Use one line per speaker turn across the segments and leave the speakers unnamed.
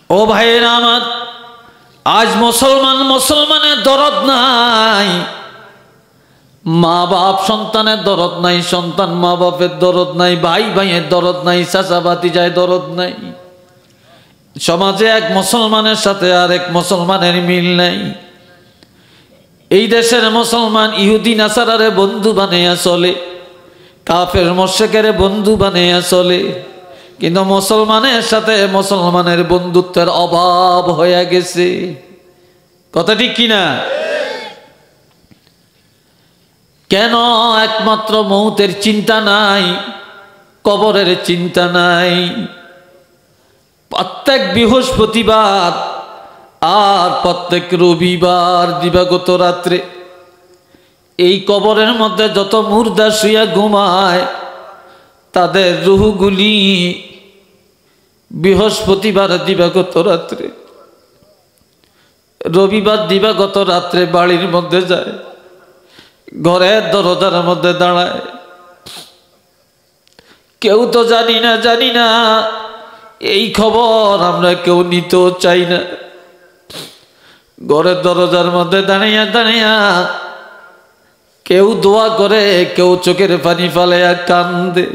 ও ভাইয়েরা আমার, আজ মুসলমানের দরদ নাই, মা বাপ সন্তানের দরদ নাই, সন্তান মা বাপের দরদ নাই, ভাই ভাইয়ের দরদ নাই, চাচা ভাতিজায় দরদ নাই। সমাজে এক মুসলমানের সাথে আর এক মুসলমানের মিল নাই। এই দেশের মুসলমান ইহুদি নাসারারে বন্ধু বানিয়ে চলে, কাফের মুশরিকের বন্ধু বানিয়ে চলে, কিন্তু মুসলমানের সাথে মুসলমানের বন্ধুত্বের অভাব হয়ে গেছে। কথা ঠিক কিনা? কেন? একমাত্র মৌতের চিন্তা নাই, কবরের চিন্তা নাই। প্রত্যেক বৃহস্পতিবার আর প্রত্যেক রবিবার দিবাগত রাত্রে এই কবরের মধ্যে যত মুর্দা শুয়া ঘুমায়, তাদের রুহগুলি বৃহস্পতিবার দিবাগত রাত্রে, রবিবার দিবাগত রাত্রে বাড়ির মধ্যে যায়, ঘরের দরজার মধ্যে দাঁড়ায়। কেউ তো জানি না এই খবর আমরা কেউ নিতেও চাই না। ঘরের দরজার মধ্যে দাঁড়িয়ে দাঁড়িয়ে কেউ দোয়া করে, কেউ চোখের পানি ফালাইয়া কান্দে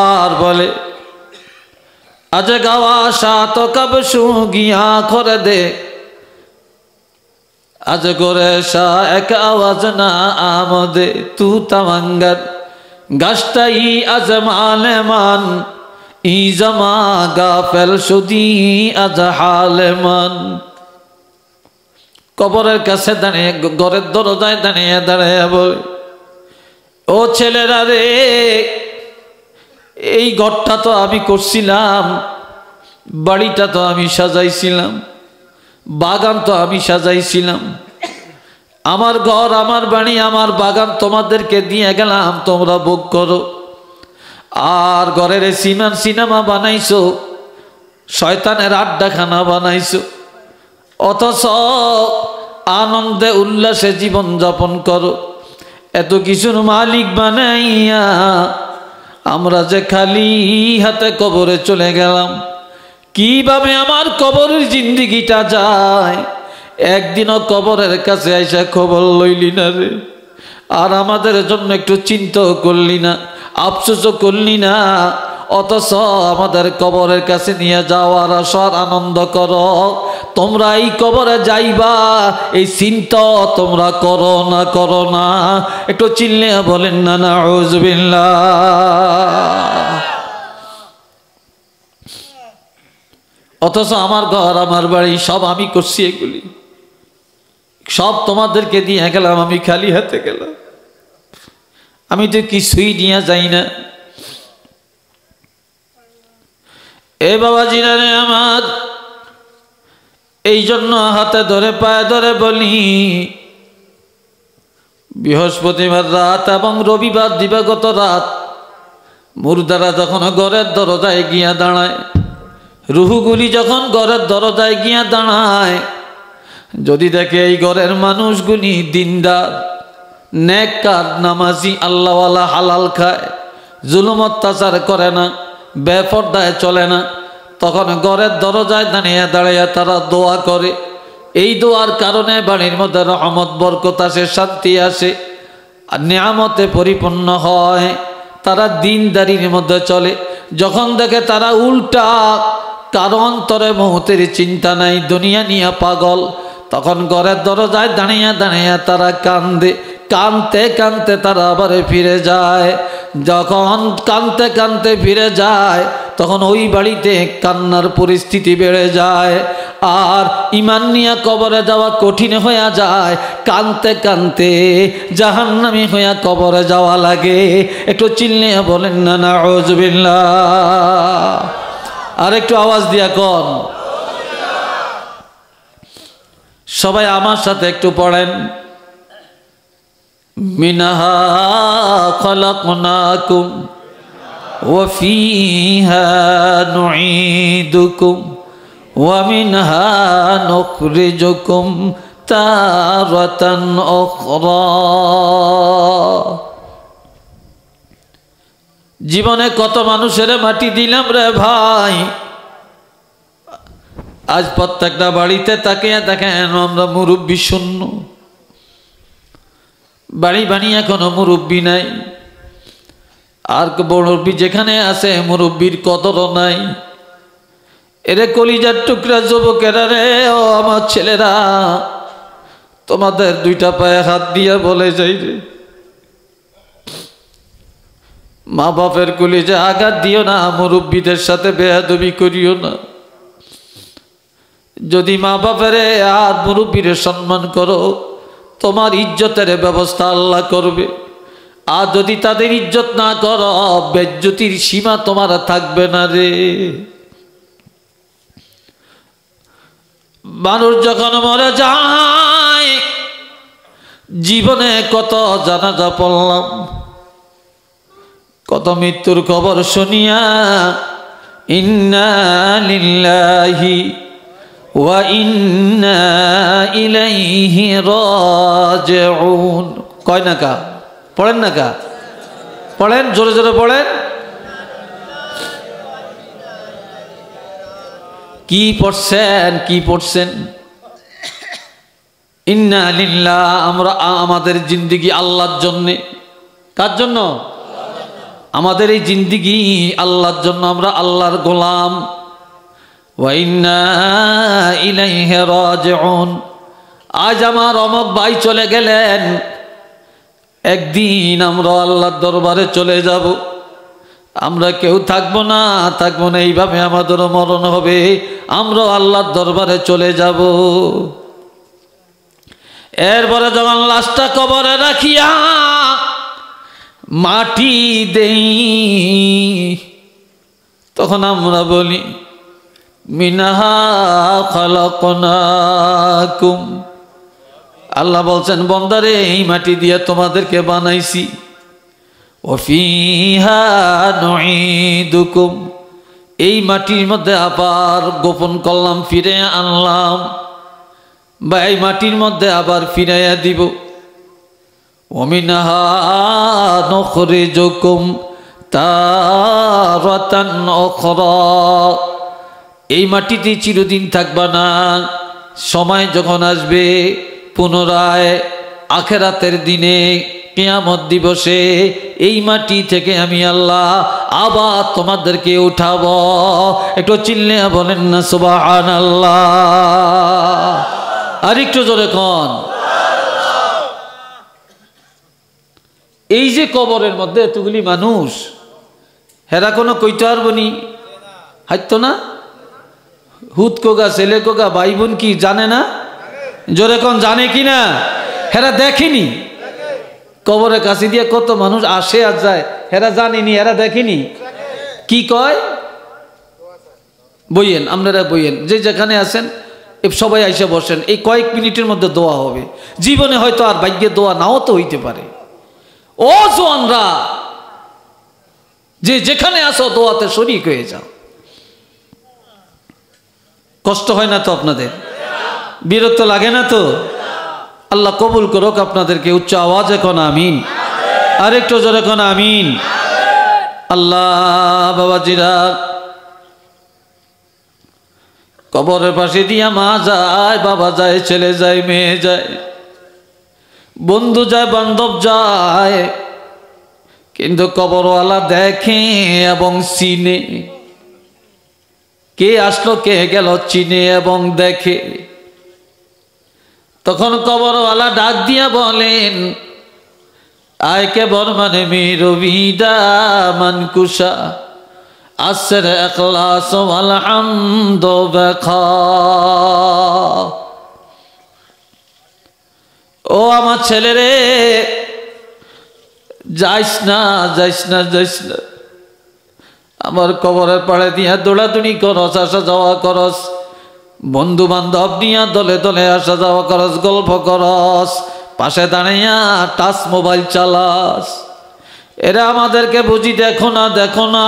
আর বলে, আজ গাওয়া সাত কব সুগিয়া করে দে, আজ গোরে শাহ এক আওয়াজ না আমদে, তু তামাঙ্গার গাছটাই আজ মালে মান, ই জমা গাফেল সুদি আজ হালে মান। কবরের কাছে দাঁড়িয়ে, ঘরের দরজায় দাঁড়িয়ে দাঁড়িয়ে বলে, ও ছেলেরা রে, এই ঘরটা তো আমি করছিলাম, বাড়িটা তো আমি সাজাইছিলাম, বাগান তো আমি সাজাইছিলাম, আমার ঘর, আমার বাড়ি, আমার বাগান তোমাদেরকে দিয়ে গেলাম, তোমরা ভোগ করো। আর ঘরের সিনেমা বানাইছো, শয়তানের আড্ডাখানা বানাইছো, অথচ আনন্দে উল্লাসে জীবন যাপন করো। এত কিছুর মালিক বানাইয়া আমরা যে খালি হাতে কবরে চলে গেলাম। কিভাবে আমার কবরের জিন্দিগিটা যায়, একদিনও কবরের কাছে আইসা খবর লইলি না রে। আর আমাদের জন্য একটু চিন্তাও করলি না, আফসোসও করলি না, অথচ আমাদের কবরের কাছে নিয়ে যাওয়ার আসার আনন্দ করো। তোমরা এই কবরে যাইবা এই চিন্তা তোমরা করো না? একটু চিল্লে বলেন না নাউযুবিল্লাহ। অথচ আমার ঘর, আমার বাড়ি সব আমি করছি, এগুলি সব তোমাদেরকে দিয়ে গেলাম, আমি খালি হাতে গেলাম, আমি তো কিছুই নিয়ে যাই না। এ বাবাজিরা রে আমার, এই জন্য হাতে ধরে পায়ে ধরে বলি, বৃহস্পতিবার রাত এবং রবিবার দিবাগত রাত মুর্দারা যখন ঘরের দরজায় গিয়া দাঁড়ায়, রুহুগুলি যখন ঘরের দরজায় গিয়া দাঁড়ায়, যদি দেখে এই ঘরের মানুষগুলি দিনদার, নেককার, নামাজি, আল্লাহওয়ালা, হালাল খায়, জুলুম অত্যাচার করে না, বেপরদায় চলে না, তখন ঘরের দরজায় দাঁড়িয়ে দাঁড়িয়ে তারা দোয়া করে। এই দোয়ার কারণে বাড়ির মধ্যে রহমত, বরকত আসে, শান্তি আসে, আর নিয়ামতে পরিপূর্ণ হয়। তারা দিনদারির মধ্যে চলে। যখন দেখে তারা উল্টা, কারো অন্তরে মৌতের চিন্তা নাই, দুনিয়া নিয়ে পাগল, তখন ঘরের দরজায় দাঁড়িয়ে দাঁড়িয়ে তারা কান্দে। কানতে কানতে তারা আবার ফিরে যায়। যখন কানতে কানতে ফিরে যায়, তখন ওই বাড়িতে কান্নার পরিস্থিতি বেড়ে যায়, আর ঈমান নিয়ে কবরে যাওয়া কঠিন হয়ে যায়। কানতে কানতে জাহান্নামী হইয়া কবরে যাওয়া লাগে। একটু চিল্লে বলেন না নাউযুবিল্লাহ। আর একটু আওয়াজ দিয়া কন। সবাই আমার সাথে একটু পড়েন, মিনহা খলাকনাকুম ওয়া ফীহা নুঈদুকুম ওয়া মিনহা নুখরিজুকুম তারাতান উখরা। জীবনে কত মানুষের মাটি দিলাম রে ভাই, আজ প্রত্যেকটা বাড়িতে তাকিয়ে দেখেন আমরা মুরব্বী শূন্য, বাড়ি বাড়ি এখনো মুরব্বী নাই। আর মুরব্বী যেখানে আছে মুরব্বীর কদরও নাই। এরে কলিজার টুকরা যুবকেরা রে, ও আমার ছেলেরা, তোমাদের দুইটা পায়ে হাত দিয়া বলে যাই রে, মা বাপের কলিজা আঘাত দিও না, মুরব্বীদের সাথে বেয়াদবি করিও না। যদি মা বাপের আর মুরব্বীর সম্মান করো, তোমার ইজ্জতের ব্যবস্থা আল্লাহ করবে। আর যদি তাদের ইজ্জত না করো, বেজ্জতির সীমা তোমার থাকবে না রে। মানুষ যখন মরে যায়, জীবনে কত জানাজা পড়লাম, কত মৃত্যুর খবর শুনিয়া ইন্না লিল্লাহি ওয়া ইন্না ইলাইহি রাজিউন কয় না কা? পড়েন না কা? পড়েন, জোরে জোরে পড়েন। কি পড়ছেন? কি পড়ছেন? ইন্না লিল্লাহ, আমরা আমাদের জিন্দেগি আল্লাহর জন্যে। কার জন্য? আমাদের এই জিন্দেগি আল্লাহর জন্য, আমরা আল্লাহর গোলাম। ওয়া ইন্না ইলাইহি রাজিউন। আজ আমার অমক ভাই চলে গেলেন, একদিন আমরা আল্লাহর দরবারে চলে যাব। আমরা কেউ থাকবো না, থাকবো না, এইভাবে আমাদেরও মরণ হবে, আমরা আল্লাহর দরবারে চলে যাব। এরপরে যখন লাশটা কবরে রাখিয়া মাটি দেই, তখন আমরা বলি মিনহা খালাকনাকুম। আল্লাহ বলছেন, বন্দারে, এই মাটি দিয়ে তোমাদেরকে বানাইছি। ওয়াফিহা নুঈদুকুম, এই মাটির মধ্যে আবার গোপন করলাম, ফিরে আনলাম, বা এই মাটির মধ্যে আবার ফিরাইয়া দিব। ওমিনহা নুখরিজুকুম তারাতান উখরা, এই মাটিতে চিরদিন থাকবা না, সময় যখন আসবে পুনরায় আখিরাতের দিনে কিয়ামত দিবসে এই মাটি থেকে আমি আল্লাহ আবার তোমাদেরকে উঠাবো। একটু চিল্লে বলেন না সুবহানাল্লাহ। আর একটু জোরে কোন। এই যে কবরের মধ্যে এতগুলি মানুষ, হেরা কোনো কইতে পারবনি, হাইতো না, হুত কোগা ছেলে কোগা ভাই বোন কি জানে না? জোরে কোন, জানে কি না? হেরা দেখেনি। কবরের কাছে দিয়ে কত মানুষ আসে আর যায়, হেরা জানিনি, হেরা দেখেনি। কি কয়? বইয়েন, আপনারা বইয়েন, যে যেখানে আছেন সবাই আইসা বসেন, এই কয়েক মিনিটের মধ্যে দোয়া হবে। জীবনে হয়তো আর ভাগ্যে দোয়া নাও তো হইতে পারে। ও জোয়ানরা, যে যেখানে আসো দোয়াতে শরীক হয়ে যাও। কষ্ট হয় না তো আপনাদের? বিরক্ত লাগে না তো? আল্লাহ কবুল করুক আপনাদেরকে। উচ্চ আওয়াজে কোন আমিন, আর একটু জোরে কোন আমিন। আল্লাহ বাবাজিরা, কবরের পাশে দিয়া মা যায়, বাবা যায়, ছেলে যায়, মেয়ে যায়, বন্ধু যায়, বান্ধব যায়, কিন্তু কবরওয়ালা দেখে এবং চিনে। কে আসলো কে গেল চিনে এবং দেখে। তখন কবরওয়ালা ডাক দিয়া বলেন, আয় কে বর্মানে মিরবিদা মানকুশা আসর ইখলাস ওয়াল হামদ বাখা। ও আমার ছেলে রে, যাইস না, যাইস না, যাইস না, আমার কবরের পাড়ে দিয়া দৌড়াদৌড়ি করস, আসা যাওয়া করস, বন্ধু বান্ধব নিয়া দলে দলে আসা যাওয়া করস, গল্প করস, পাশে দাঁড়াইয়া টাচ মোবাইল চালাস। এরা আমাদেরকে বুঝি দেখো না, দেখো না,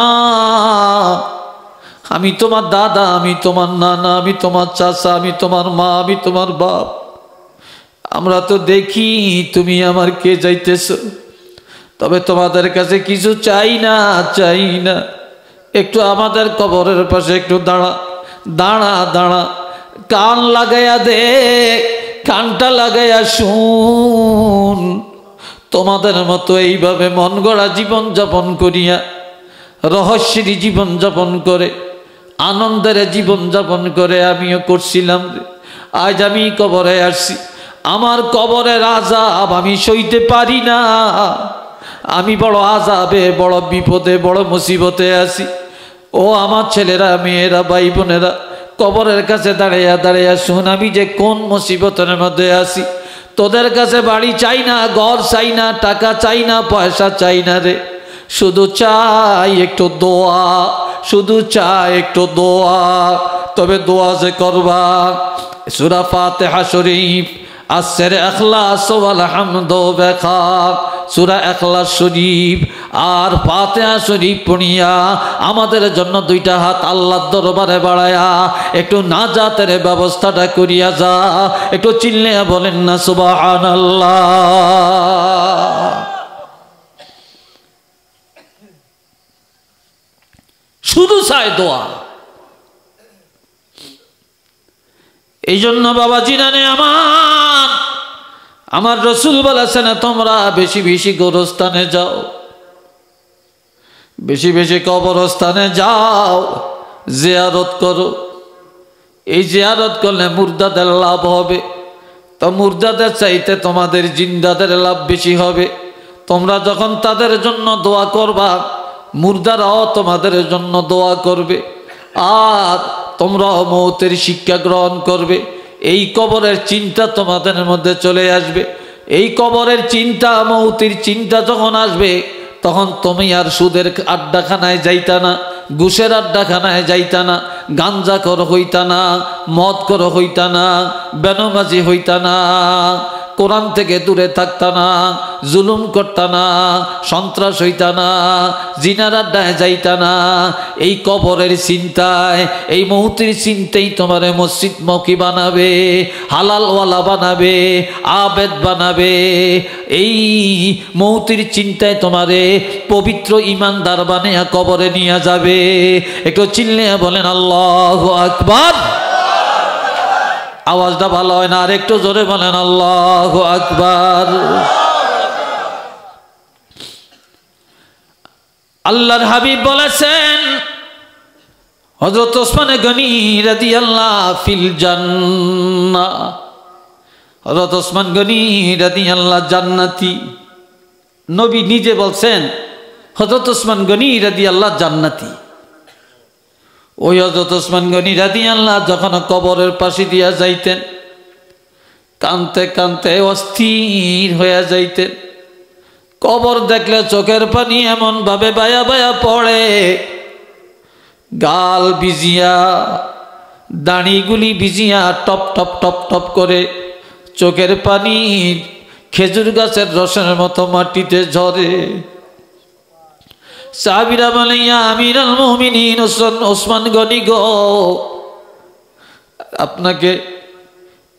আমি তোমার দাদা, আমি তোমার নানা, আমি তোমার চাচা, আমি তোমার মা, আমি তোমার বাপ। আমরা তো দেখি তুমি আমার কে যাইতেছ, তবে তোমাদের কাছে কিছু চাই না, চাই না। একটু আমাদের কবরের পাশে একটু দাঁড়া, দাঁড়া, দাঁড়া, কান লাগাইয়া দে, কানটা লাগাইয়া শুন। তোমাদের মতো এইভাবে মন গড়া জীবন যাপন করিয়া, রহস্যের জীবন যাপন করে, আনন্দের জীবন যাপন করে আমিও করছিলাম। আজ আমি কবরে আসছি, আমার কবরের আযাব আমি সইতে পারি না। আমি বড় আযাবে, বড় বিপদে, বড় মুসিবতে আছি। ও আমার ছেলেরা, মেয়েরা, ভাই বোনেরা, কবরের কাছে দাঁড়াইয়া দাঁড়াইয়া শুন, আমি যে কোন মুসিবতের মধ্যে আছি। তোদের কাছে বাড়ি চাই না, ঘর চাই না, টাকা চাই না, পয়সা চাই না রে। শুধু চাই একটু দোয়া, শুধু চাই একটু দোয়া। তবে দোয়া যে করবা, সূরা ফাতিহা শরীফ, আসরে ইখলাস ওয়াল হামদ বেখা, সূরা ইখলাস শরীফ আর ফাতিহা শরীফ পড়িয়া আমাদের জন্য দুইটা হাত আল্লাহর দরবারে বাড়ায়া একটু নাজাতের ব্যবস্থাটা করিয়া যা। একটু চিল্লে বলেন না সুবহানাল্লাহ। শুধু চাই দোয়া। এই জন্য বাবাজি নানে আমার রসুল বলেছেন, তোমরা বেশি বেশি গোরস্থানে যাও, বেশি বেশি কবরস্থানে যাও, জিয়ারত করো। এই জিয়ারত করলে মুর্দাদের লাভ হবে। তো মুর্দাদের চাইতে তোমাদের জিন্দাদের লাভ বেশি হবে। তোমরা যখন তাদের জন্য দোয়া করবা, মুর্দারাও তোমাদের জন্য দোয়া করবে। আর তোমরাও মৌতের শিক্ষা গ্রহণ করবে। এই কবরের চিন্তা তোমাদের মধ্যে চলে আসবে। এই কবরের চিন্তা, মৌতের চিন্তা যখন আসবে, তখন তুমি আর সুদের আড্ডাখানায় যাইতা না, ঘুষের আড্ডাখানায় যাইতা না, গাঞ্জা কর হইতা না, মদ কর হইতা না, বেনমাজি হইতা না, কোরআন থেকে দূরে থাকতা না, জুলুম করতা না, সন্ত্রাস হইতা না, জিনার আড্ডায় যাইতা না। এই কবরের চিন্তায়, এই মৌতির চিন্তাই তোমারে মসজিদ মৌকি বানাবে, হালালওয়ালা বানাবে, আবেদ বানাবে। এই মৌতির চিন্তায় তোমারে পবিত্র ইমানদার বানিয়ে কবরে নিয়ে যাবে। একটু চিল্লে বলেন আল্লাহু আকবার। আওয়াজটা ভালো হয় না, আর একটু জোরে বলেন আল্লাহু আকবার। আল্লাহর হাবিব বলেছেন, হযরত ওসমান গনি রাদিয়াল্লাহু ফিল জান্নাহ, হযরত ওসমান গনি রাদিয়াল্লাহু জান্নাতি। নবী নিজে বলছেন হযরত ওসমান গনি রাদিয়াল্লাহু জান্নাতি। ওই হযরত ওসমান গনি রাদিয়াল্লাহু যখন কবরের পাশে দিয়া যাইতেন, কানতে কানতে অস্থির হয়ে যাইতেন। কবর দেখলে চোখের পানি এমন ভাবে বায়া বায়া পড়ে, গাল ভিজিয়া, দাড়িগুলি ভিজিয়া টপ টপ টপ টপ করে চোখের পানি খেজুর গাছের রসের মতো মাটিতে ঝরে। সাহাবীরা বলে, ইয়া আমিরুল মুমিনিন ওসমান গনি গো, আপনাকে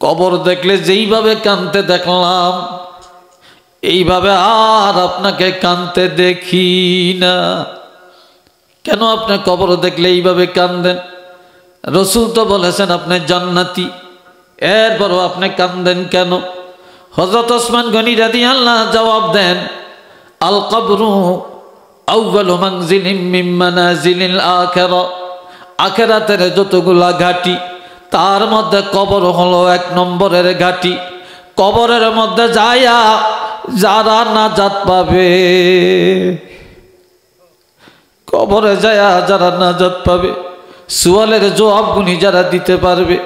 কবর দেখলে যেইভাবে কানতে দেখলাম, এইভাবে আর আপনাকে কানতে দেখি না। কেন আপনি কবর দেখলে এইভাবে কান্দেন? রসুল তো বলেছেন আপনি জান্নাতি, এরপরও আপনি কান্দেন কেন? হযরত ওসমান গনি রাদিয়াল্লাহু জবাব দেন, আল কবরু আউয়ালু মানজিলিম মিন মানাজিলিল আখিরা। আখিরাতের যতগুলা ঘাটি, তার মধ্যে কবর হলো 1 নম্বরের ঘাটি। কবরের মধ্যে যায়া যারা নাজাত পাবে, কবরে যায়া যারা নাজাত পাবে, সুয়ালের জবাবগুলি যারা দিতে পারবে,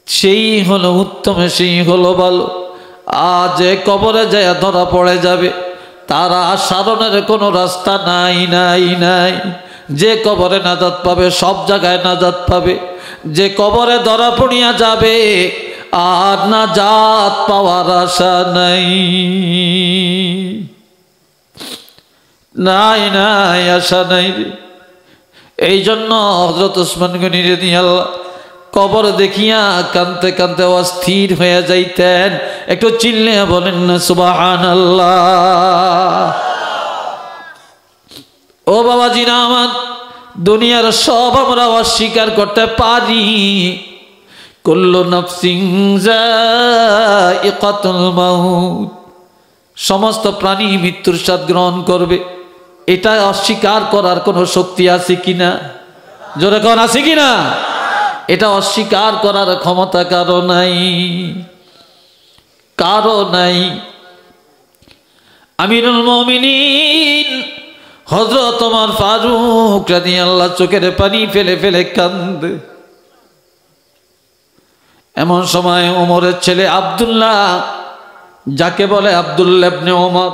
সেই হলো উত্তম, সেই হলো ভালো। আর যে কবরে যায়া ধরা পড়ে যাবে, তারা সারণের কোনো রাস্তা নাই নাই নাই। যে কবরে নাজাত পাবে সব জায়গায় নাজাত পাবে। যে কবরে ধরা পড়িয়া যাবে, আর নাজাত পাওয়ার আশা নাই, নাই নাই আশা নাই। এই জন্য হযরত ওসমান গনি রাদিয়াল্লাহু কবর দেখিয়া কানতে কানতে অস্থির হয়ে যাইতেন। একটু চিল্লে বলেন না সুবহানাল্লাহ। ও বাবাজি না আমার, দুনিয়ার সব আমরা অস্বীকার করতে পারি, কুল্লু নাফসিন যায়িকাতুল মাউত, সমস্ত প্রাণী মৃত্যুর স্বাদ গ্রহণ করবে। এটা অস্বীকার করার কোনো শক্তি আছে কিনা? জোরে কোন আছে কিনা? এটা অস্বীকার করার ক্ষমতা কারো নাই, কারো নাই। আমিরুল মুমিনিন হযরত ওমর ফারুক রাদিয়াল্লাহু চোখের পানি ফেলে ফেলে কান্দে। এমন সময় ওমরের ছেলে আব্দুল্লাহ, যাকে বলে আব্দুল্লাহ ইবনে ওমর,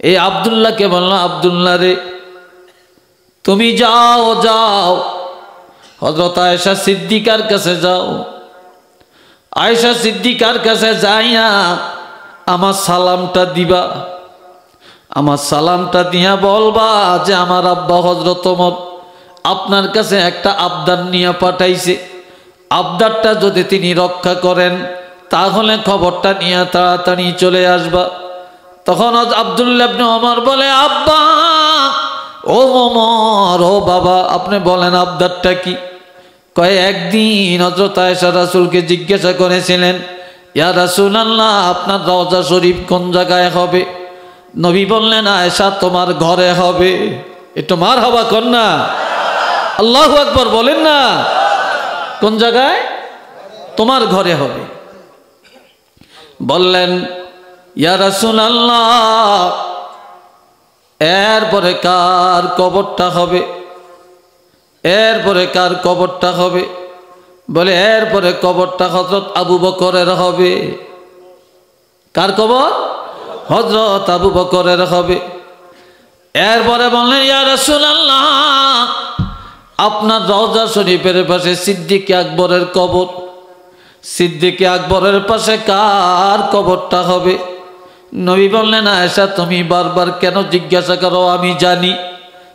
এই আব্দুল্লাহকে বলল, আব্দুল্লাহ রে, তুমি যাও যাও হযরত আয়েশা সিদ্দিকার কাছে যাও। আয়েশা সিদ্দিকার কাছে যাইয়া আমার সালামটা দিবা, আমার সালামটা দিয়া বলবা যে আমার আব্বা হযরত ওমর আপনার কাছে একটা আবদার নিয়ে পাঠাইছে, আবদারটা যদি তিনি রক্ষা করেন তাহলে খবরটা নিয়ে তাড়াতাড়ি চলে আসবা। তখন আব্দুল্লাহ ইবনে ওমর বলে, আব্বা, ও ওমর, ও বাবা, আপনি বলেন আবদারটা কি? কয়, একদিন হযরত আয়েশা রাসূলকে জিজ্ঞাসা করেছিলেন, ইয়া রাসূলুল্লাহ, আপনার রওজা শরীফ কোন জায়গায় হবে? নবী বললেন, আয়েশা তোমার ঘরে হবে। একটু মারহাবা কর না, আল্লাহু আকবার বলেন না। কোন জায়গায়? তোমার ঘরে হবে। বললেন, ইয়া রাসূলুল্লাহ, এরপরে কার কবরটা হবে? এরপরে কার কবরটা হবে? বলে, এরপরে কবরটা হযরত আবু বকরের হবে। কার কবর? হযরত আবু বকরের হবে। এরপরে বললেন, ইয়া রাসূলুল্লাহ, আপনার রওজা শরীফের পাশে সিদ্দিক আকবরের কবর, সিদ্দিক আকবরের পাশে কার কবরটা হবে? নবী বললেন, আয়েশা তুমি বারবার কেন জিজ্ঞাসা করো? আমি জানি।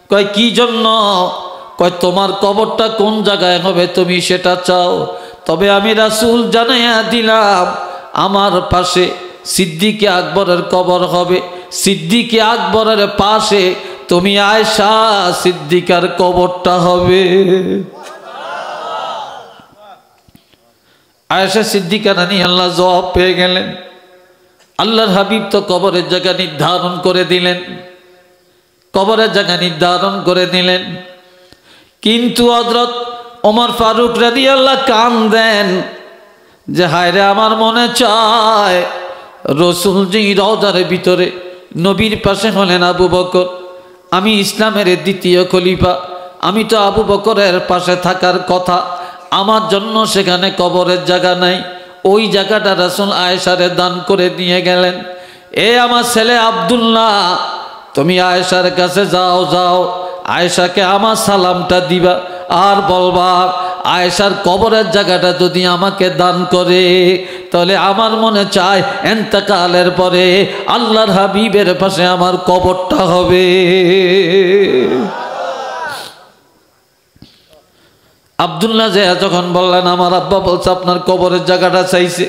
কয়, কি জন্য? কয়, তোমার কবরটা কোন জায়গায় হবে তুমি সেটা চাও, তবে আমি রাসূল জানাইয়া দিলাম আমার পাশে সিদ্দিকে আকবরের কবর হবে। সিদ্দিকে আকবরের পাশে তুমি আয়েশা সিদ্দিকার কবরটা হবে। আয়েশা সিদ্দিকা রাদিয়াল্লাহু জবাব পেয়ে গেলেন। আল্লাহর হাবিব তো কবরের জায়গা নির্ধারণ করে দিলেন, কবরের জায়গা নির্ধারণ করে দিলেন। কিন্তু হযরত ওমর ফারুক রাদিয়াল্লাহু কান্দেন যে, হায়রে, আমার মনে চায় রসুল যে রওজার ভিতরে নবীর পাশে হলেন আবু বকর, আমি ইসলামের দ্বিতীয় খলিফা, আমি তো আবু বকরের পাশে থাকার কথা, আমার জন্য সেখানে কবরের জায়গা নাই। ওই জায়গাটা রাসূল আয়েশারে দান করে দিয়ে গেলেন। এ আমার ছেলে আব্দুল্লাহ, তুমি আয়েশার কাছে যাও, যাও আয়েশাকে আমার সালামটা দিবা আর বলবা, আয়েশার কবরের জায়গাটা যদি আমাকে দান করে তাহলে আমার মনে চায় ইন্তেকালের পরে আল্লাহর হাবিবের পাশে আমার কবরটা হবে। আব্দুল্লাহ যে যখন বললেন, আমার আব্বা বলছে আপনার কবরের জায়গাটা চাইছে,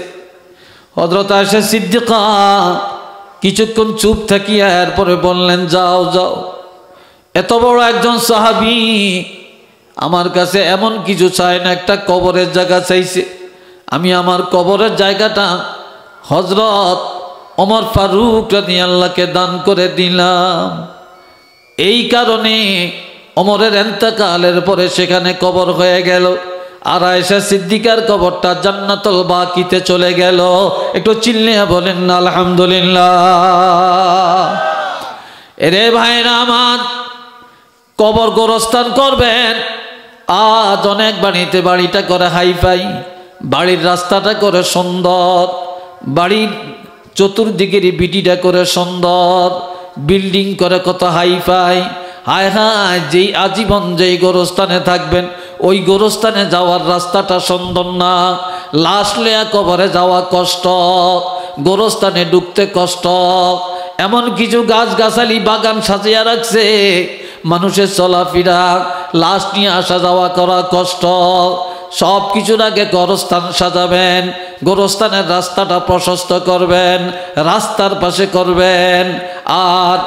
হযরত আয়েশা সিদ্দিকা কিছুক্ষণ চুপ থাকিয়া এরপরে বললেন, যাও যাও, এত বড় একজন সাহাবী আমার কাছে এমন কিছু চায় না, একটা কবরের জায়গা চাইছে, আমি আমার কবরের জায়গাটা হযরত ওমর ফারুক রাদিয়াল্লাহুকে দান করে দিলাম। এই কারণে ওমরের ইন্তেকালের পরে সেখানে কবর হয়ে গেল, আর আয়েশা সিদ্দিকার কবরটা জান্নাতুল বাকিতে চলে গেল। একটু চিল্লিয়া বলেন না আলহামদুলিল্লাহ। এরে ভাইরা আমার, কবর গোরস্থান করবেন। আজ অনেক বাড়িতে বাড়িটা করে হাইফাই, বাড়ির রাস্তাটা করে সুন্দর, বাড়ির চতুর্দিকের বিটিটা করে সুন্দর, বিল্ডিং করে কত হাইফাই। হায় হায়, যেই আজীবন যেই গোরস্থানে থাকবেন ওই গোরস্থানে যাওয়ার রাস্তাটা সুন্দর না, লাশ লইয়া কবরে যাওয়া কষ্ট, গোরস্থানে ঢুকতে কষ্ট। এমন কিছু গাছগাছালি বাগান সাজিয়া রাখছে, মানুষের চলাফেরা, লাশ নিয়ে আসা যাওয়া করা কষ্ট। সব কিছুর আগে গোরস্থান সাজাবেন, গোরস্থানের রাস্তাটা প্রশস্ত করবেন, রাস্তার পাশে করবেন, আর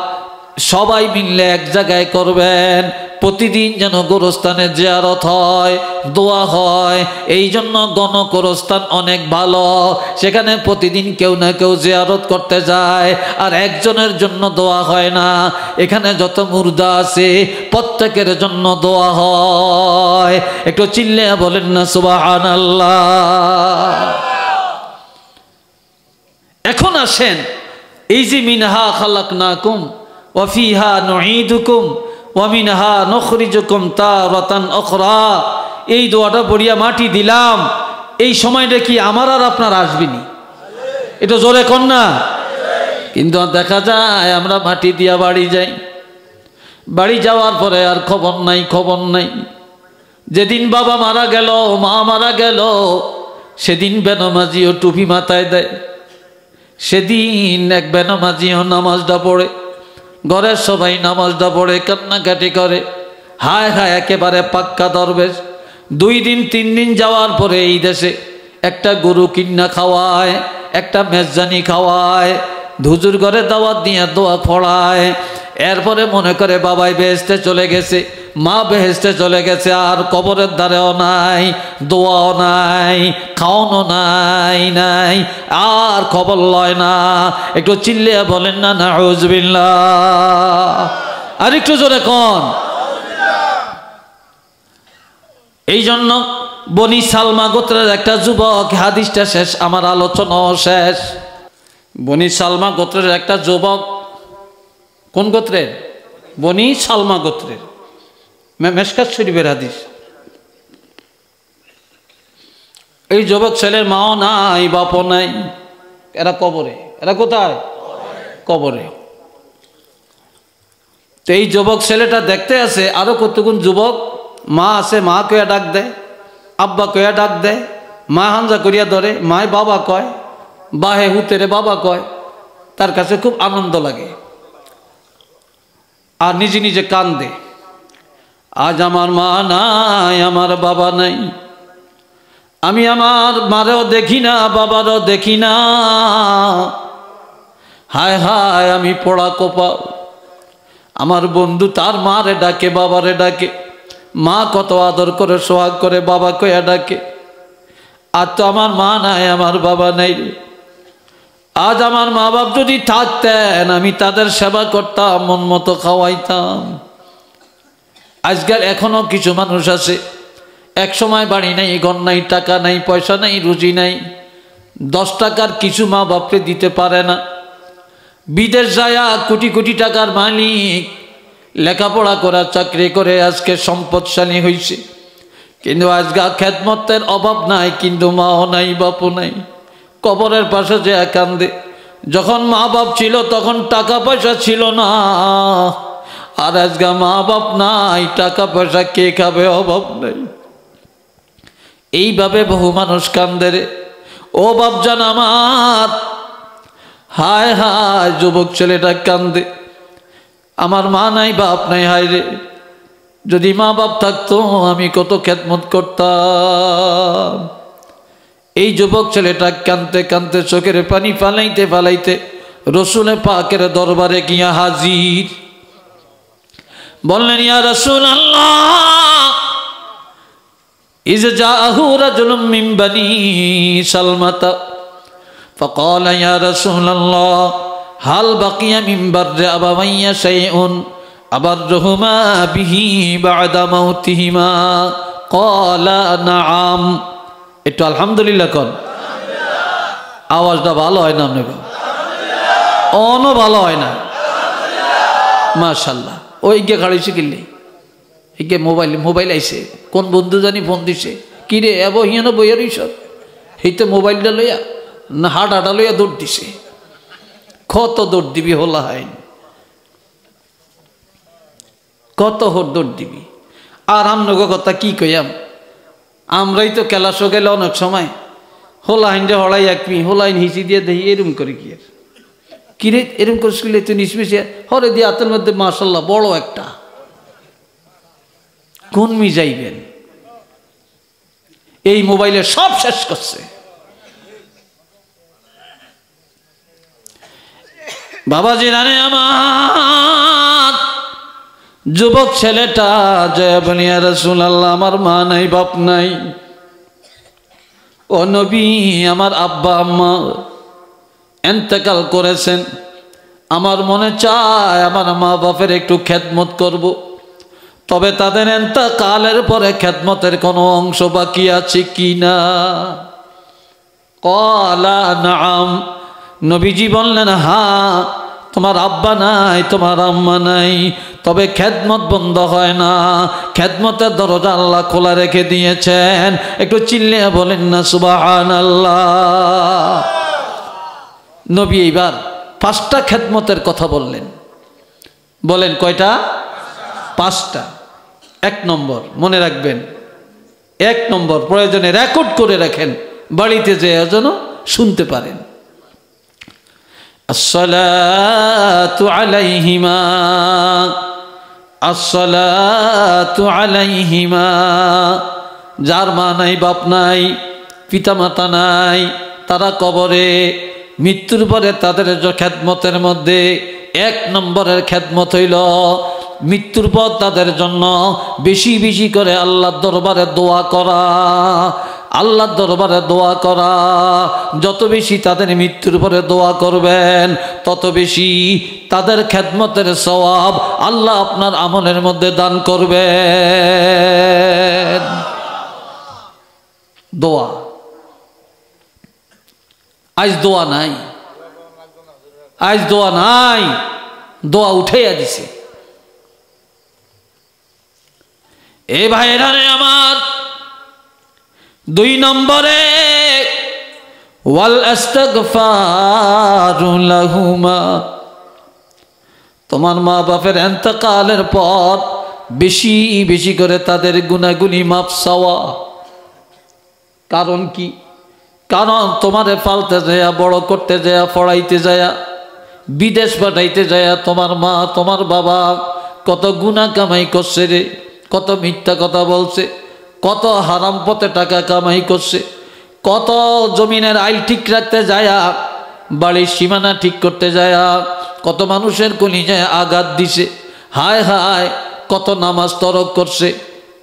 সবাই মিললে এক জায়গায় করবেন, প্রতিদিন যেন গোরস্থানে জিয়ারত হয়, দোয়া হয়। এই জন্য গণগোরস্থান অনেক ভালো, সেখানে প্রতিদিন কেউ না কেউ জিয়ারত করতে যায়, আর একজনের জন্য দোয়া হয় না। এখানে যত মুর্দা আছে প্রত্যেকের জন্য দোয়া হয়। একটু চিল্লে বলেন না সুবহানাল্লাহ। এখন আসেন, এই যে মিনহা খালাকনাকুম ওয়া ফিহা নুঈদুকুম ওয়া মিনহা নুখরিজুকুম তারাতান উখরা, এই দোয়াটা পড়িয়া মাটি দিলাম, এই সময়টা কি আমার আর আপনার আসবেনি? এটা জোরে কর না। কিন্তু দেখা যায় আমরা মাটি দিয়া বাড়ি যাই, বাড়ি যাওয়ার পরে আর খবর নাই, খবর নাই। যেদিন বাবা মারা গেল, মা মারা গেল, সেদিন বেনামাজিও টুপি মাথায় দেয়, সেদিন এক বেনামাজিও নামাজটা পড়ে, ঘরের সবাই নামাজটা পড়ে কান্নাকাটি করে, হায় হায় একেবারে পাক্কা দরবেশ। 2 দিন 3 দিন যাওয়ার পরে এই দেশে একটা গরু কিন্না খাওয়ায়, একটা মেজজানি খাওয়ায়, হুজুর ঘরে দাওয়াত দিয়ে দোয়া পড়ায়। এরপরে মনে করে বাবাই বেহেশতে চলে গেছে, মা বেহেশতে চলে গেছে, আর কবরের ধারেও নাই, দোয়াও নাই, খাওয়ানো নাই, নাই আর খবর লয় না। একটু চিল্লিয়া বলেন না নাউজুবিল্লাহ। আর একটু জোরে কোন। এই জন্য বনি সালমা গোত্রের একটা যুবক, হাদিসটা শেষ, আমার আলোচনাও শেষ। বনি সালমা গোত্রের একটা যুবক, কোন গোত্রের? বনি সালমা গোত্রের, মেশকাত শরীফের হাদিস। এই যুবক ছেলের মাও নাই, বাপও নাই, এরা কবরে। এরা কোথায়? কবরে। তো এই যুবক ছেলেটা দেখতে আছে, আরো কতক্ষণ যুবক মা আছে, মা কয়া ডাক দেয়, আব্বা কয়া ডাক দেয়, মা হামজা করিয়া ধরে, মায় বাবা কয়, বাহে হুতেরে বাবা কয়। তার কাছে খুব আনন্দ লাগে, আর নিজে নিজে কান্দে, আজ আমার মা নাই, আমার বাবা নাই, আমি আমার মারেও দেখি না, বাবারও দেখি না, হায় হায় আমি পোড়া কোপা। আমার বন্ধু তার মারে ডাকে, বাবারে ডাকে, মা কত আদর করে সোহাগ করে বাবা কয়া ডাকে, আর তো আমার মা নাই, আমার বাবা নাই রে। আজ আমার মা বাপ যদি থাকতেন, আমি তাদের সেবা করতাম, মন মতো খাওয়াইতাম। আজকাল এখনো কিছু মানুষ আছে, এক সময় বাড়ি নাই, ঘর নাই, টাকা নাই, পয়সা নাই, রুজি নাই, 10 টাকার কিছু মা বাপকে দিতে পারে না। বিদেশ যায় কোটি কোটি টাকার মালিক, লেখাপড়া করা, চাকরি করে আজকে সম্পদশালী হয়েছে, কিন্তু আজকে খেদমতের অভাব নাই, কিন্তু মাও নাই, বাপও নাই, কবরের পাশে যে কান্দে। যখন মা বাপ ছিল তখন টাকা পয়সা ছিল না, আর আজকে মা বাপ নাই, টাকা পয়সা কে খাবে, অভাব নাই। এইভাবে বহু মানুষ কান্দে রে। ও বাপজান আমার, হায় হায় যুবক ছেলেটা কান্দে, আমার মা নাই, বাপ নাই, হায় রে, যদি মা বাপ থাকতো আমি কত খেদমত করতাম। এই যুবক ছেলেটা কাঁদতে কাঁদতে চোখের পানি ফালাইতে ফালাইতে রসুলে পাকের দরবারে গিয়া হাজির। বললেন, ইয়া রাসূলুল্লাহ, ইয জাআহু রাজুলুম মিন বানি সালমাতা ফাকালা ইয়া রাসূলুল্লাহ হাল বাকিয়া মিন বাররি আবাওয়াইয়া শাইউন আবাররুহুমা বিহি বা'দা মাউতিহিমা? ক্বালা নাআম। একটু আলহামদুলিল্লাহ কন। আওয়াজটা ভালো হয় না আপনাকে? অনো ভালো হয় না। মাশাআল্লাহ। ওই গিয়ে খাড়িছে কিনলে, এই গিয়ে মোবাইল আইছে, কোন বন্ধু জানি ফোন দিছে, কি রে এব হিয়ান বইয়া রইছ, এই তো মোবাইলটা লইয়া না হাটা লইয়া দৌড় দিছে। কত দৌড় দিবি হলা হয়, কত দৌড় দিবি। আর আমনগো কথা কি কইয়াম, আমরাই তো কেলাসো গেলে অনেক সময় হোলাইন রে হলাই একমি হোলাইন হিচি দিয়ে দেখি এরম করে কি আর কিরে এরম করে শুনলে তুই নিসমিশে হরে দিয়ে হাতের মধ্যে মাশাল্লাহ বড় একটা কোন মি যাইবেন, এই মোবাইলে সব শেষ করছে। বাবাজি রানে আমার, যুবক ছেলেটা জয় বলি ইয়া রাসূলুল্লাহ আমার মা নাই বাপ নাই, ও নবী আমার আব্বা আম্মা ইন্তেকাল করেছেন, আমার মনে চায় আমার মা বাপের একটু খেদমত করব, তবে তাদের ইন্তেকালের পরে খেদমতের কোনো অংশ বাকি আছে কি না? ক্বালা নাআম, নবীজি বললেন হ্যাঁ, তোমার আব্বা নাই তোমার আম্মা নাই, তবে খেদমত বন্ধ হয় না, খেদমতের দরজা আল্লাহ খোলা রেখে দিয়েছেন। একটু চিল্লিয়ে বলেন না সুবহানাল্লাহ। নবী এইবার 5টা খেদমতের কথা বললেন। বলেন কয়টা? 5টা। 1 নম্বর মনে রাখবেন, 1 নম্বর প্রয়োজনে রেকর্ড করে রাখেন, বাড়িতে যেয়ে যেন শুনতে পারেন। আসসালাতু আলাইহিমা, আসসালাতু আলাইহিমা, যার মা নাই বাপ নাই পিতা মাতা নাই তারা কবরে, মৃত্যুর পরে তাদের খেদমতের মধ্যে 1 নম্বরের খেদমত হইল মৃত্যুর পর তাদের জন্য বেশি বেশি করে আল্লাহর দরবারে দোয়া করা, আল্লাহর দরবারে দোয়া করা। যত বেশি তাদের মৃত্যুর পরে দোয়া করবেন তত বেশি তাদের খেদমতের সওয়াব আল্লাহ আপনার আমলের মধ্যে দান করবেন। দোয়া, আজ দোয়া নাই, আজ দোয়া নাই, দোয়া উঠাইয়া দিছে। এ ভাইরা রে আমার, 2 নম্বরে ওয়াল ইস্তিগফারু লাহুমা, তোমার মা বাপের ইন্তেকালের পর বেশি বেশি করে তাদের গুনাহগুলি মাফ চাওয়া। কারণ কি? কারণ তোমারে পালতে যায়া, বড় করতে যায়া, পড়াইতে যায়া, বিদেশ পাঠাইতে যায়া তোমার মা তোমার বাবা কত গুনাহ কামাই করছে রে, কত মিথ্যা কথা বলছে, কত হারাম পথে টাকা কামাই করছে, কত জমিনের আইল ঠিক রাখতে যায়া, বাড়ির সীমানা ঠিক করতে যায়া কত মানুষের কলিজায় আঘাত দিছে। হায় হায়, কত নামাজ তরক করছে,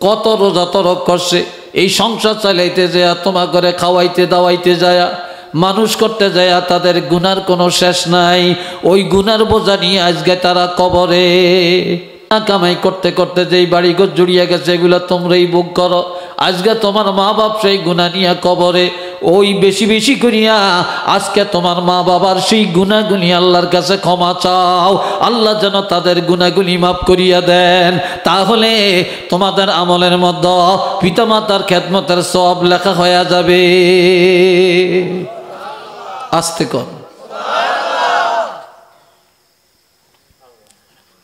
কত রোজা তরক করছে, এই সংসার চালাইতে যায়া, তোমার ঘরে খাওয়াইতে দাওয়াইতে যায়া, মানুষ করতে যায়া তাদের গুনার কোনো শেষ নাই। ওই গুনার বোঝা নিয়ে আজকে তারা কবরে। কামাই করতে করতে যেই বাড়িঘর জড়িয়ে গেছে এগুলো তোমরাই ভোগ করো। আজকে তোমার মা বাপ সেই গুনাহ নিয়ে কবরে। ওই বেশি বেশি করিয়া আজকে তোমার মা বাবার সেই গুনাহগুলি আল্লাহর কাছে ক্ষমা চাও, আল্লাহ যেন তাদের গুনাহগুলি মাফ করিয়া দেন। তাহলে তোমাদের আমলের মধ্যে পিতামাতার খেদমতের সওয়াব লেখা হয়ে যাবে। আস্তে কর।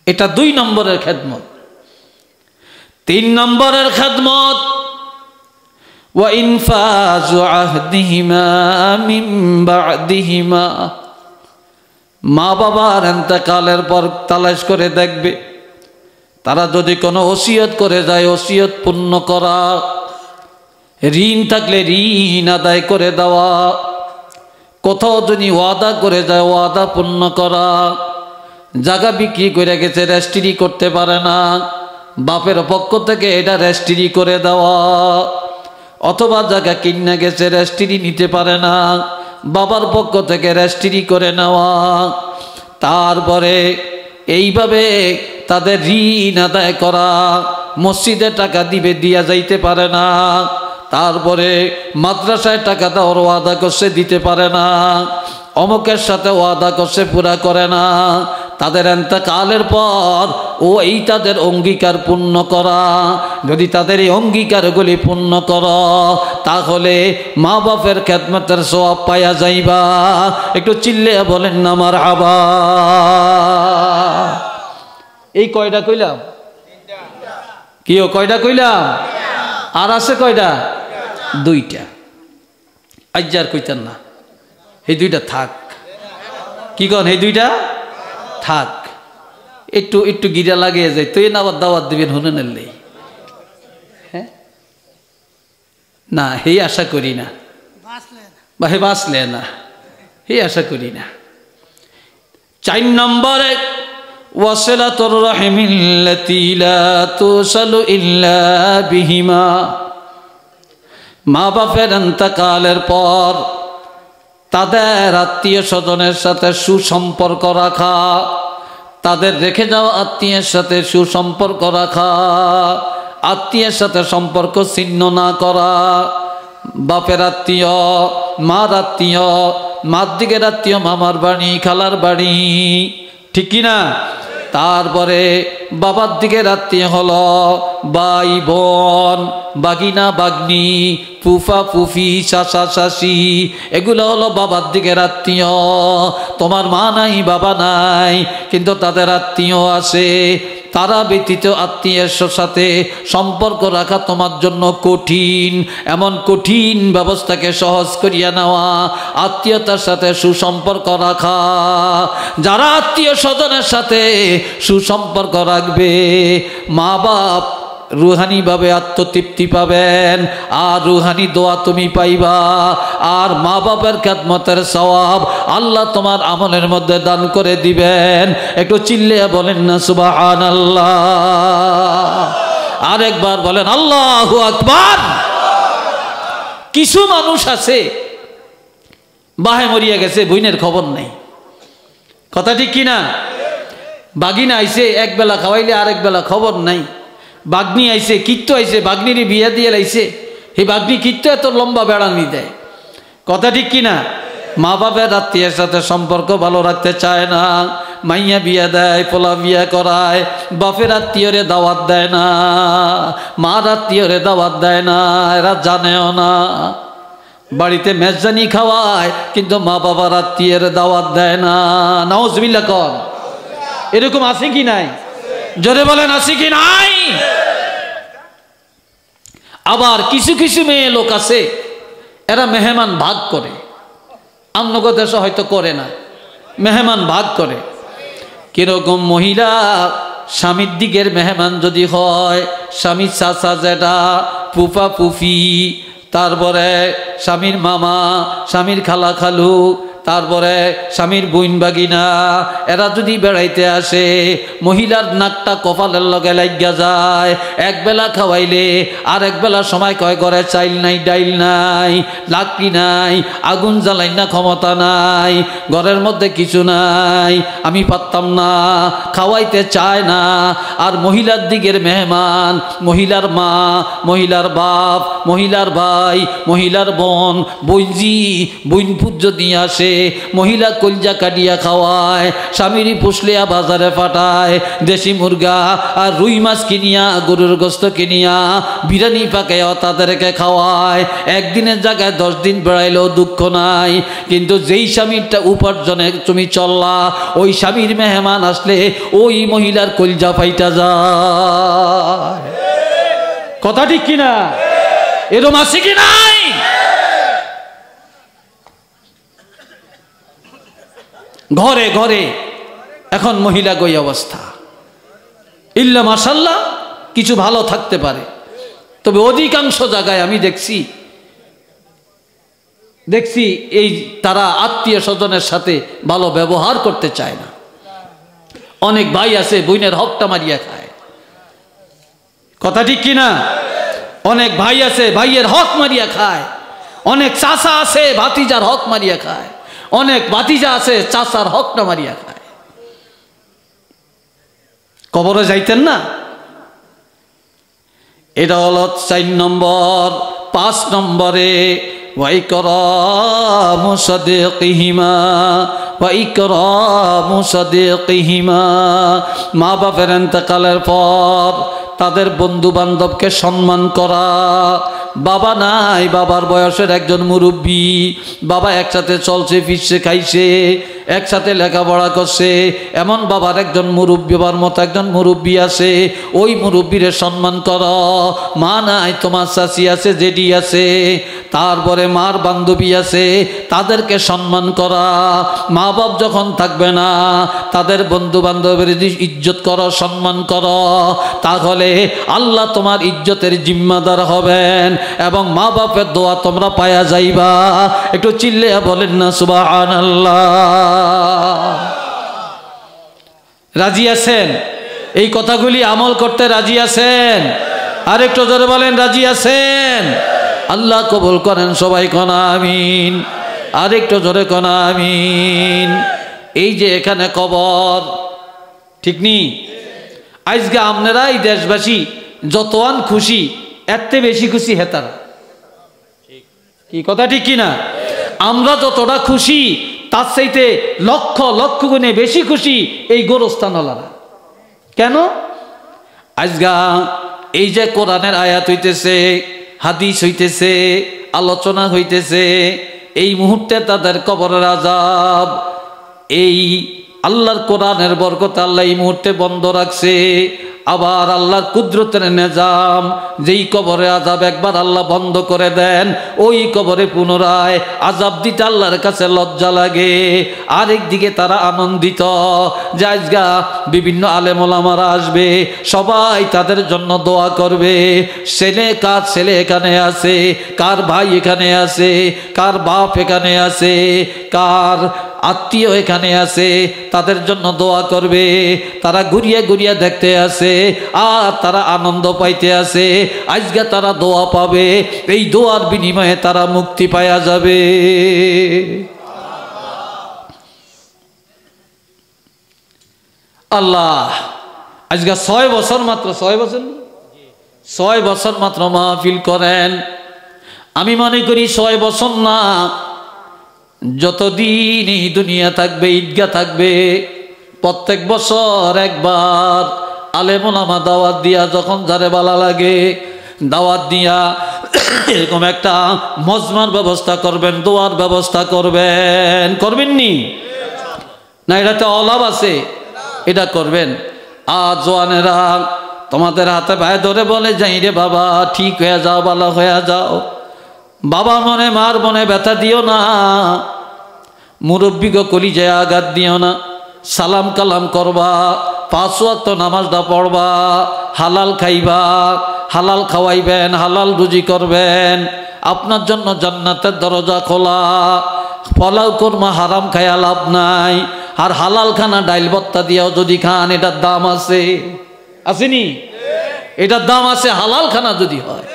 এটা 2 নম্বরের খেদমত। 3 নম্বরের খেদমত ওয়া ইনফাজু আহদিহিমা মিন বা'দিহিমা, মা বাবার ইন্তেকালের পর তালাশ করে দেখবে তারা যদি কোনো ওসিয়ত করে যায় ওসিয়ত পূর্ণ করা, ঋণ থাকলে ঋণ আদায় করে দেওয়া, কোথাও যদি ওয়াদা করে যায় ওয়াদা পূর্ণ করা, জায়গা বিক্রি করে গেছে রেজিস্ট্রি করতে পারে না, বাপের পক্ষ থেকে এটা রেজিস্ট্রি করে দেওয়া, অথবা জায়গা কিনে গেছে রেজিস্ট্রি নিতে পারে না, বাবার পক্ষ থেকে রেজিস্ট্রি করে নেওয়া। তারপরে এইভাবে তাদের ঋণ আদায় করা, মসজিদে টাকা দিবে দিয়া যাইতে পারে না, তারপরে মাদ্রাসায় টাকা দেওয়ার ওয়াদা করছে দিতে পারে না, অমুকের সাথে ওয়াদা করছে পুরা করে না, তাদের ইন্তেকালের পর এই তাদের অঙ্গীকার পূর্ণ করা। যদি তাদের এই অঙ্গীকারগুলি পূর্ণ করো তাহলে মা বাপের খেদমতের সওয়াব পাইয়া যাইবা। একটু চিল্লে বলেন না মারহাবা। এই কয়টা কইলাম? কি কয়টা কইলাম? আর আছে কয়টা? 2টা। আজ আর কইতেন না, এই 2টা থাক। কি কন? এই 2টা থাক। একটু একটু গিরা লাগিয়ে যায় তুই না আবার দাওয়াত দিবেন হুনে নেই। হ্যাঁ না, এই আশা করি না ভাই, বাঁচলে না, এই আশা করি না। 4 নম্বরে ওয়াসিলাতুর রাহিমিল্লাতী লা তুসালু ইল্লা বিহিমা। মা বাপের ইন্তেকালের পর তাদের আত্মীয় স্বজনের সাথে সুসম্পর্ক রাখা, তাদের রেখে যাওয়া আত্মীয়ের সাথে সুসম্পর্ক রাখা, আত্মীয়ের সাথে সম্পর্ক ছিন্ন না করা। বাপের আত্মীয়, মার আত্মীয়, মার দিকের আত্মীয় মামার বাড়ি, খালার বাড়ি, ঠিক কিনা? তারপরে বাবার দিকের আত্মীয় হলো ভাই বোন, বাগিনা বাগনি, ফুফা ফুফি, চাচা চাচি, এগুলো হলো বাবার দিকের আত্মীয়। তোমার মা নাই, বাবা নাই, কিন্তু তাদের আত্মীয় আছে। তারা ব্যতীত আত্মীয়ের সাথে সম্পর্ক রাখা তোমার জন্য কঠিন। এমন কঠিন ব্যবস্থাকে সহজ করিয়া নেওয়া, আত্মীয়তার সাথে সুসম্পর্ক রাখা। যারা আত্মীয় স্বজনের সাথে সুসম্পর্ক রাখবে, মা বাপ রুহানিভাবে আত্মতৃপ্তি পাবেন, আর রুহানি দোয়া তুমি পাইবা, আর মা বাবার খেদমতের সওয়াব আল্লাহ তোমার আমলের মধ্যে দান করে দিবেন। একটু চিল্লিয়া বলেন না সুবহানাল্লাহ। আরেকবার বলেন আল্লাহু আকবার। কিছু মানুষ আছে বাহে মরিয়া গেছে, বইনের খবর নেই, কথা ঠিক কিনা? বাগিনা আইছে এক বেলা খাওয়াইলে আরেক বেলা খবর নাই। বাগনি আইছে, কীর্ত আইছে, বাগনির বিয়া দিয়ে লাইছে, এই বাগনি কীর্ত এত লম্বা বেড়ানি দেয়, কথা ঠিক কিনা? মা বাপের আত্মীয়ের সাথে সম্পর্ক ভালো রাখতে চায় না, মাইয়া বিয়া দেয়, পোলা বিয়া করায়, বাপের আত্মীয়রে দাওয়াত দেয় না, মার আত্মীয়রে দাওয়াত দেয় না, এরা জানেও না। বাড়িতে মেজবানি খাওয়ায়, কিন্তু মা বাবার আত্মীয়ের দাওয়াত দেয় না। নাউজুবিল্লাহ কন। এরকম আছে কি নাই? জোরে বলেন আছে কি নাই? আবার কিছু কিছু মেয়ে লোক আছে, এরা মেহমান ভাগ করে। আমনগর দেশে হয়তো করে না, মেহমান ভাগ করে। কিরকম? মহিলা স্বামীর দিকের মেহমান যদি হয়, স্বামীর চাচা জেঠা, ফুফা ফুফি, তারপরে স্বামীর মামা, স্বামীর খালা খালু, তারপরে স্বামীর বোন বাগিনা, এরা যদি বেড়াইতে আসে, মহিলার নাকটা কপালের লগে লাগিয়া যায়। এক বেলা খাওয়াইলে আর এক বেলা সময় কয় ঘরে চাইল নাই, ডাইল নাই, লাকড়ি নাই, আগুন জ্বালাই না ক্ষমতা নাই, ঘরের মধ্যে কিছু নাই, আমি পারতাম না, খাওয়াইতে চায় না। আর মহিলার দিকের মেহমান, মহিলার মা, মহিলার বাপ, মহিলার ভাই, মহিলার বোন, বইজি বইনপুর যদি আসে, মহিলা কলজা কাটিয়া খাওয়ায়, স্বামীরই পুষলিয়া বাজারে পাঠায়, দেশি মুরগা আর রুই মাছ কিনিয়া, গরুর গোস্ত কিনিয়া, বিরিয়ানি পাকাইয়া তাদেরকে খাওয়ায়। একদিনের জায়গায় 10 দিন বেড়াইলেও দুঃখ নাই। কিন্তু যেই স্বামীরটা উপার্জনে তুমি চললা, ওই স্বামীর মেহমান আসলে ওই মহিলার কলজা ফাইটা যায়, কথা ঠিক কিনা? এরম আছে কি নাই? ঘরে ঘরে এখন মহিলা গই অবস্থা। ইল্লা মাশাল্লাহ কিছু ভালো থাকতে পারে, তবে অধিকাংশ জায়গায় আমি দেখছি এই তারা আত্মীয় স্বজনের সাথে ভালো ব্যবহার করতে চায় না। অনেক ভাই আছে বোনের হকটা মারিয়া খায়, কথা ঠিক কিনা? অনেক ভাই আছে ভাইয়ের হক মারিয়া খায়, অনেক চাচা আছে ভাতিজার হক মারিয়া খায়, অনেক ভাতিজা আছে চাচার হকটা মারিয়া খায়। কবরে যাইতেন না? এটা হলো 4 নম্বর। 5 নম্বরে ওয়াইকরামু সাদিকিহিমা, ওয়াইকরামু সাদিকিহিমা। মা বাপের ইন্তেকালের পর তাদের বন্ধু বান্ধবকে সম্মান করা। বাবা নাই, বাবার বয়সের একজন মুরব্বী, বাবা একসাথে চলছে, ফিরছে, খাইছে, একসাথে লেখাপড়া করছে, এমন বাবার একজন মুরব্বী, বাবার মতো একজন মুরব্বী আছে, ওই মুরব্বীরে সম্মান করো। মা নাই, তোমার চাচি আছে, জেঠি আছে, তারপরে মার বান্ধবী আছে, তাদেরকে সম্মান করা। মা বাপ যখন থাকবে না, তাদের বন্ধু বান্ধবের ইজ্জত করো, সম্মান করো, তাহলে আল্লাহ তোমার ইজ্জতের জিম্মাদার হবেন এবং মা বাপের দোয়া তোমরা পায়া যাইবা। একটু চিল্লিয়া বলেন না সুবহানাল্লাহ। রাজি আছেন? এই কথাগুলি আমল করতে রাজি আছেন? আরেকটু জোরে বলেন, রাজি আছেন? আল্লাহ কবুল করেন সবাই, কোন আমিন। আরেকটু জোরে কোন আমিন। এই যে এখানে কবর, ঠিক নি? আজকে আপনারা এই দেশবাসী যতয়ান খুশি, এত বেশি খুশি হেতারা। কি কথা ঠিক কিনা? আমরা যতটা খুশি তার চাইতে লক্ষ লক্ষ গুণে বেশি খুশি এই গোরস্থানওয়ালারা। কেন? আজগা এই যে কোরআনের আয়াত হইতেছে, হাদিস হইতেছে, আলোচনা হইতেছে, এই মুহূর্তে তাদের কবরের আযাব এই আল্লাহর কোরআনের বরকতে আল্লাহ এই মুহূর্তে বন্ধ রাখছে। আবার আল্লাহর কুদরতের নিজাম, যেই কবরে আযাব একবার আল্লাহ বন্ধ করে দেন, ওই কবরে পুনরায় আযাব দিতে আল্লাহর কাছে লজ্জা লাগে। আরেক দিকে তারা আনন্দিত যে আজগা বিভিন্ন আলেম ওলামারা আসবে, সবাই তাদের জন্য দোয়া করবে। কার ছেলে এখানে আছে, কার ভাই এখানে আছে, কার বাপ এখানে আছে, কার আত্মীয় এখানে আছে, তাদের জন্য দোয়া করবে। তারা ঘুরিয়ে ঘুরিয়ে দেখতে আছে আর তারা আনন্দ পাইতে আছে। আজকে তারা দোয়া পাবে, এই দোয়ার বিনিময়ে তারা মুক্তি পাওয়া যাবে। আল্লাহ আজকে 6 বছর মাত্র, 6 বছর মাত্র মাহফিল করেন। আমি মনে করি 6 বছর না, যতদিন এই দুনিয়া থাকবে, ঈদগাহ থাকবে, প্রত্যেক বছর একবার আলেম ওলামা দাওয়াত দিয়া, যখন যারে ভালো লাগে দাওয়াত দিয়া এরকম একটা মজমার ব্যবস্থা করবেন, দোয়ার ব্যবস্থা করবেন। করবেননি না? এটাতে অলাভ আছে, এটা করবেন। আর জওয়ানেরা তোমাদের হাতে পায়ে ধরে বলে যাই রে বাবা, ঠিক হয়ে যাও, ভালো হয়ে যাও। বাবা মনে মার মনে ব্যথা দিও না, মুরব্বীকে কলিজায় আঘাত দিও না। সালাম কালাম করবা, 5 ওয়াক্ত নামাজটা পড়বা, হালাল খাইবা, হালাল খাওয়াইবেন, হালাল রুজি করবেন। আপনার জন্য জান্নাতের দরজা খোলা। পোলাও কোরমা হারাম খায়া লাভ নাই। আর হালাল খানা ডাইল ভর্তা দিয়েও যদি খান, এটার দাম আছে, আসেনি? এটার দাম আছে। হালাল খানা যদি হয়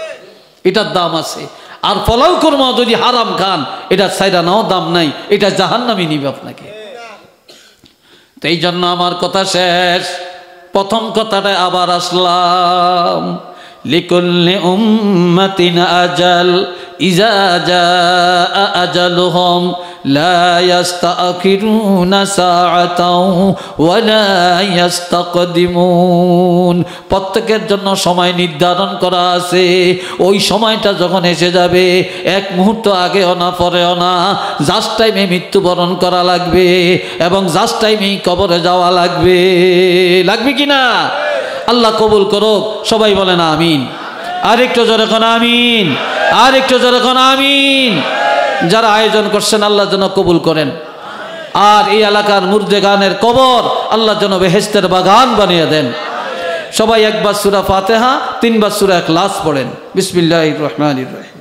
এটার দাম আছে। আর পোলাও কোরমা যদি হারাম খান, এটা সাইরা নাও দাম নাই, এটা জাহান্নামে নিবে আপনাকে। তো এই জন্য আমার কথা শেষ, প্রথম কথাটা আবার আসলাম, লিকুল্লি উম্মাতিন আজাল ইজা জাআ আজালুহুম লা ইস্তাখিরুনা সাআতাও ওয়া লা ইস্তাকদিমুন। প্রত্যেকের জন্য সময় নির্ধারণ করা আছে। ওই সময়টা যখন এসে যাবে, এক মুহূর্ত আগেও না পরেও না, জাস্ট টাইমে মৃত্যুবরণ করা লাগবে এবং জাস্ট টাইমেই কবরে যাওয়া লাগবে। লাগবে কিনা? আল্লাহ কবুল করুক, সবাই বলেন আমিন। আর একটু জোরে কোন আমিন, আর একটু জোরে কোন আমিন। যারা আয়োজন করছেন আল্লাহ যেন কবুল করেন। আর এই এলাকার মুর্দেগানের কবর আল্লাহ যেন বেহেশতের বাগান বানিয়ে দেন। সবাই একবার সূরা ফাতিহা, 3 বার সূরা ইখলাস পড়েন। বিসমিল্লাহির রহমানির রহিম।